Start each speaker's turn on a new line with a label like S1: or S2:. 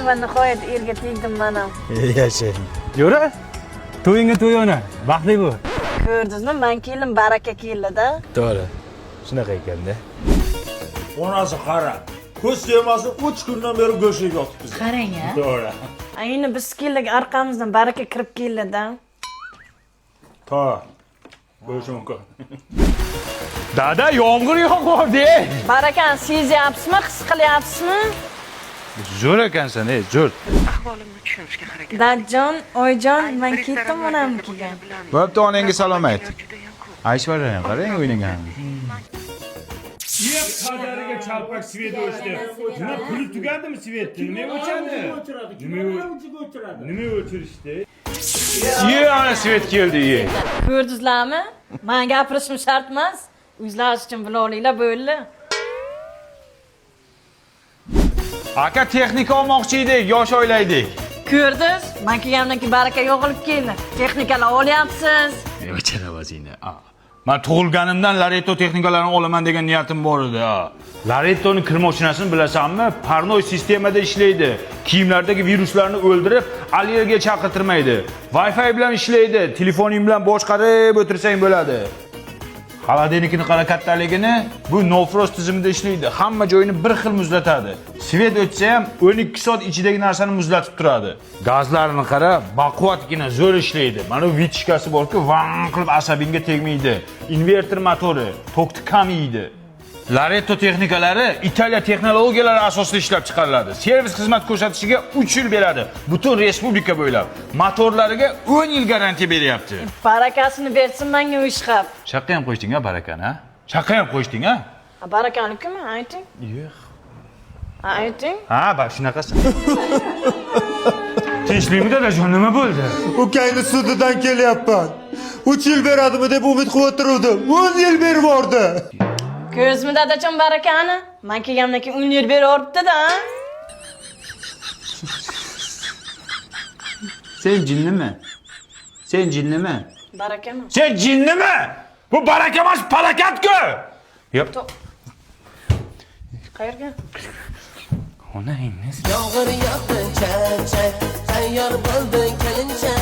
S1: Va nihoyat erga tegdim mana.
S2: Yashang. Yura. To'yingga to'y ona. Baxtli bo'l.
S1: Ko'rdingizmi? Men kelin baraka keldi-da.
S2: To'g'ri. Shunaqa ekanda.
S3: Onasi qara. Ko'z tegmasi 3 kundan beri go'shak yotibmiz.
S1: Qarang-a.
S3: To'g'ri.
S1: Ayni biz keldik, orqamizdan baraka kirib keldi-da.
S3: Ta. Bo'lishi mumkin.
S2: Dada yomg'ir yog'yapti.
S1: Barakani sezyapsizmi, his qilyapsizmi?
S2: Zo'r ekansan, zo'r.
S4: Ahvolimni tushunishga harakat
S1: Dadjon, Oyjon, men ketdim onamnikiga.
S2: Bo'pti, onangga salom ayt. Ayshvarani qarang o'ynagan.
S3: Yer qadariga chalpak svet o'chdi. Nima puli tugadimi svetni? Nima o'chadi? Nima o'chirishdi?
S2: Ye, ana svet keldi, ye.
S1: Ko'rdingizlarmi? Men gapirishim shart emas. O'zlaringiz uchun bilolinglar bo'ldi.
S2: Aka texnika olmoqchi edik, yosh oilaydik.
S1: Ko'rdingiz? Men kelgandan keyin baraka yog'ilib keldi. Texnikalar olyapsiz.
S2: Nima vazina? Men tug'ilganimdan Lareto texnikalarini olaman degan niyatim bor edi. Laretoning kir mashinasini bilasanmi? Parnoy sistemada ishlaydi. Kiyimlardagi viruslarni o'ldirib, allergiya chaqirtirmaydi. Wi-Fi bilan ishlaydi. Telefoning bilan boshqarib o'tirsang bo'ladi. Xolodilnikning qara kattaligini bu no frost tizimida ishlaydi. Hamma joyini bir xil muzlatadi. Svet o'tsa ham 12 soat ichidagi narsani muzlatib turadi. Gazlarini qara, baquvvatgina zo'r ishlaydi. Mana bu vitishkasi borki, vang qilib asabingga tegmaydi. Inverter motori tokni kam yeydi. Lareto texnikalari Italiya texnologiyalari asosida ishlab chiqariladi. Servis xizmat ko'rsatishiga 3 yil beradi. Butun respublika bo'ylab. Motorlariga 10 yil garantiya beryapti.
S1: Barakasini bersin menga ishqab.
S2: Shaqqa ham qo'yshding-a barakani, ha? Shaqqa ham qo'yshding-a?
S1: Barakaniki-mi? Ayting.
S2: Yo'q.
S1: Ayting.
S2: Ha, bak shunaqasi. Tinchlikmi dadajon, nima bo'ldi?
S3: Ukangni sudidan kelyapman. 3 yil beradimi deb umid qilib o'tiruvdim. 10 yil berib bordi.
S1: Ko'zmi dadajon barakani? Men kelgandan keyin 10 yil berib-da.
S2: Sen jinnimi? Sen jinnimi?
S1: Barakami?
S2: Sen jinnimi? Bu baraka emas, palakat-ku. Yo'q.
S1: Qayerga?
S2: Onangiz.
S5: Yağmur yağdı çek çek, tayyor buldun kelince.